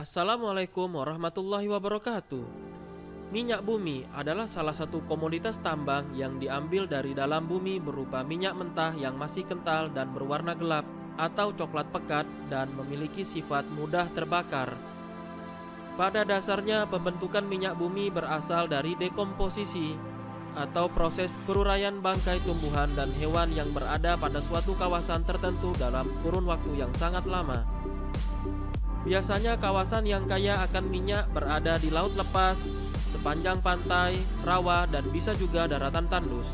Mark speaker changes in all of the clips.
Speaker 1: Assalamualaikum warahmatullahi wabarakatuh. Minyak bumi adalah salah satu komoditas tambang yang diambil dari dalam bumi berupa minyak mentah yang masih kental dan berwarna gelap atau coklat pekat dan memiliki sifat mudah terbakar. Pada dasarnya pembentukan minyak bumi berasal dari dekomposisi atau proses peruraian bangkai tumbuhan dan hewan yang berada pada suatu kawasan tertentu dalam kurun waktu yang sangat lama. Biasanya kawasan yang kaya akan minyak berada di laut lepas, sepanjang pantai, rawa, dan bisa juga daratan tandus.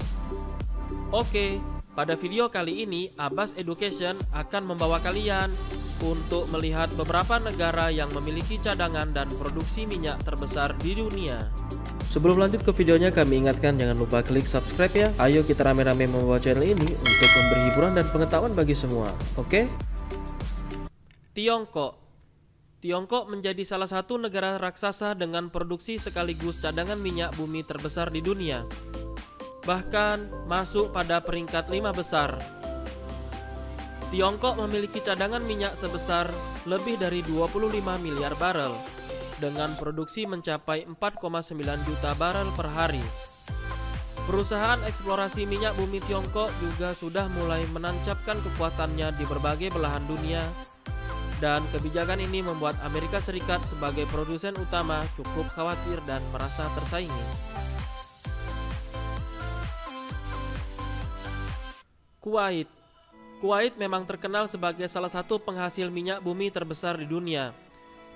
Speaker 1: Oke, pada video kali ini Abbas Education akan membawa kalian untuk melihat beberapa negara yang memiliki cadangan dan produksi minyak terbesar di dunia. Sebelum lanjut ke videonya, kami ingatkan jangan lupa klik subscribe ya. Ayo kita rame-rame membawa channel ini untuk memberi hiburan dan pengetahuan bagi semua. Oke? Tiongkok menjadi salah satu negara raksasa dengan produksi sekaligus cadangan minyak bumi terbesar di dunia. Bahkan masuk pada peringkat 5 besar. Tiongkok memiliki cadangan minyak sebesar lebih dari 25 miliar barel dengan produksi mencapai 4,9 juta barel per hari. Perusahaan eksplorasi minyak bumi Tiongkok juga sudah mulai menancapkan kekuatannya di berbagai belahan dunia. Dan kebijakan ini membuat Amerika Serikat sebagai produsen utama cukup khawatir dan merasa tersaingi. Kuwait memang terkenal sebagai salah satu penghasil minyak bumi terbesar di dunia.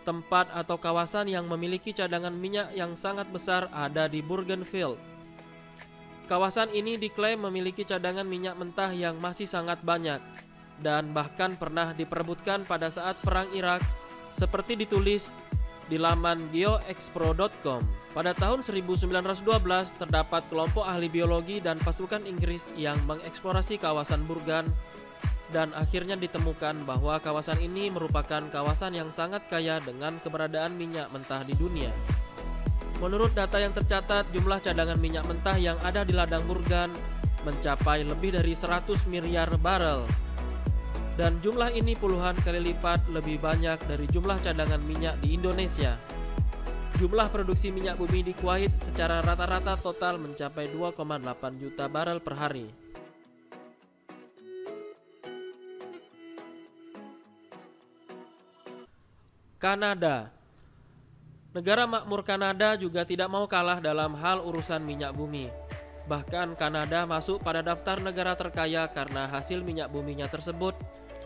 Speaker 1: Tempat atau kawasan yang memiliki cadangan minyak yang sangat besar ada di Bougainville. Kawasan ini diklaim memiliki cadangan minyak mentah yang masih sangat banyak dan bahkan pernah diperebutkan pada saat Perang Irak, seperti ditulis di laman geoexpro.com. Pada tahun 1912 terdapat kelompok ahli biologi dan pasukan Inggris yang mengeksplorasi kawasan Burgan dan akhirnya ditemukan bahwa kawasan ini merupakan kawasan yang sangat kaya dengan keberadaan minyak mentah di dunia. Menurut data yang tercatat, jumlah cadangan minyak mentah yang ada di ladang Burgan mencapai lebih dari 100 miliar barel. Dan jumlah ini puluhan kali lipat lebih banyak dari jumlah cadangan minyak di Indonesia. Jumlah produksi minyak bumi di Kuwait secara rata-rata total mencapai 2,8 juta barel per hari. Kanada. Negara makmur Kanada juga tidak mau kalah dalam hal urusan minyak bumi. Bahkan Kanada masuk pada daftar negara terkaya karena hasil minyak buminya tersebut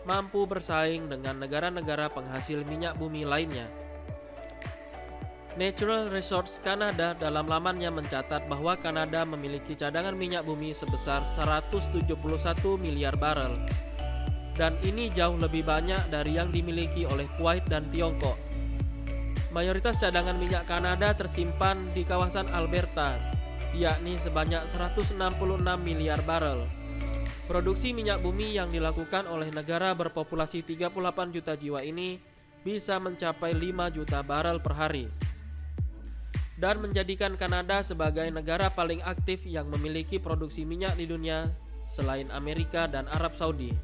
Speaker 1: mampu bersaing dengan negara-negara penghasil minyak bumi lainnya. Natural Resources Canada dalam lamannya mencatat bahwa Kanada memiliki cadangan minyak bumi sebesar 171 miliar barel. Dan ini jauh lebih banyak dari yang dimiliki oleh Kuwait dan Tiongkok. Mayoritas cadangan minyak Kanada tersimpan di kawasan Alberta, yakni sebanyak 166 miliar barel. Produksi minyak bumi yang dilakukan oleh negara berpopulasi 38 juta jiwa ini bisa mencapai 5 juta barel per hari dan menjadikan Kanada sebagai negara paling aktif yang memiliki produksi minyak di dunia selain Amerika dan Arab Saudi.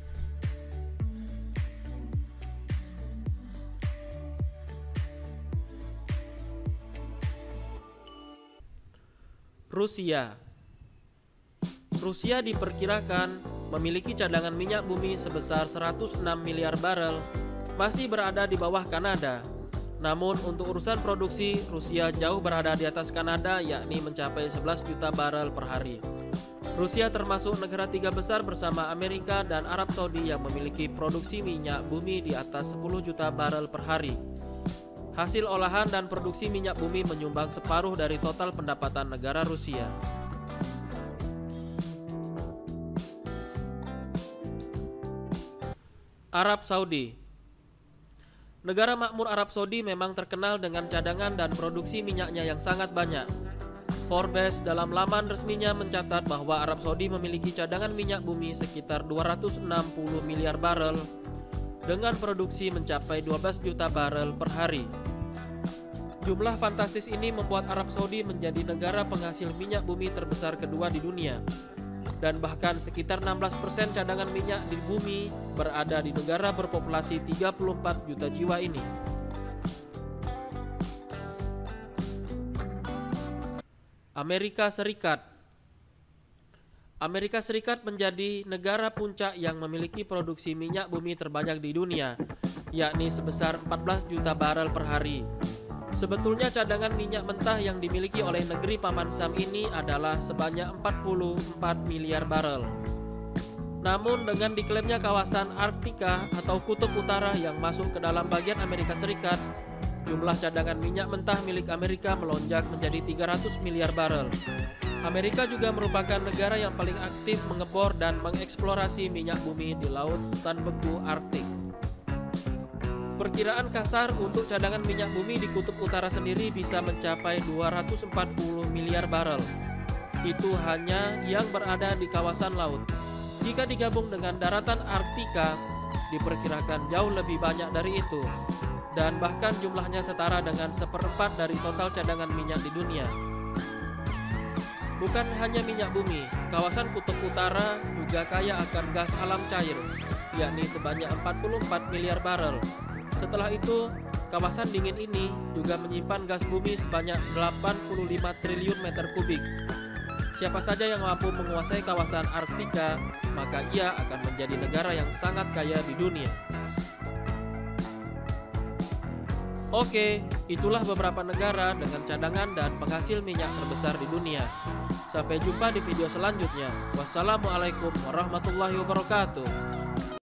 Speaker 1: Rusia diperkirakan memiliki cadangan minyak bumi sebesar 106 miliar barel, masih berada di bawah Kanada. Namun untuk urusan produksi, Rusia jauh berada di atas Kanada, yakni mencapai 11 juta barel per hari. Rusia termasuk negara tiga besar bersama Amerika dan Arab Saudi yang memiliki produksi minyak bumi di atas 10 juta barel per hari. Hasil olahan dan produksi minyak bumi menyumbang separuh dari total pendapatan negara Rusia. Arab Saudi. Negara makmur Arab Saudi memang terkenal dengan cadangan dan produksi minyaknya yang sangat banyak. Forbes dalam laman resminya mencatat bahwa Arab Saudi memiliki cadangan minyak bumi sekitar 260 miliar barel dengan produksi mencapai 12 juta barel per hari. Jumlah fantastis ini membuat Arab Saudi menjadi negara penghasil minyak bumi terbesar kedua di dunia. Dan bahkan sekitar 16% cadangan minyak di bumi berada di negara berpopulasi 34 juta jiwa ini. Amerika Serikat. Amerika Serikat menjadi negara puncak yang memiliki produksi minyak bumi terbanyak di dunia, yakni sebesar 14 juta barel per hari. Sebetulnya cadangan minyak mentah yang dimiliki oleh negeri Paman Sam ini adalah sebanyak 44 miliar barel. Namun dengan diklaimnya kawasan Arktika atau Kutub Utara yang masuk ke dalam bagian Amerika Serikat, jumlah cadangan minyak mentah milik Amerika melonjak menjadi 300 miliar barel. Amerika juga merupakan negara yang paling aktif mengebor dan mengeksplorasi minyak bumi di lautan beku Arktik. Perkiraan kasar untuk cadangan minyak bumi di Kutub Utara sendiri bisa mencapai 240 miliar barel. Itu hanya yang berada di kawasan laut. Jika digabung dengan daratan Arktika, diperkirakan jauh lebih banyak dari itu, dan bahkan jumlahnya setara dengan 1/4 dari total cadangan minyak di dunia. Bukan hanya minyak bumi, kawasan Kutub Utara juga kaya akan gas alam cair, yakni sebanyak 44 miliar barel. Setelah itu, kawasan dingin ini juga menyimpan gas bumi sebanyak 85 triliun meter kubik. Siapa saja yang mampu menguasai kawasan Arktika, maka ia akan menjadi negara yang sangat kaya di dunia. Oke, itulah beberapa negara dengan cadangan dan penghasil minyak terbesar di dunia. Sampai jumpa di video selanjutnya. Wassalamualaikum warahmatullahi wabarakatuh.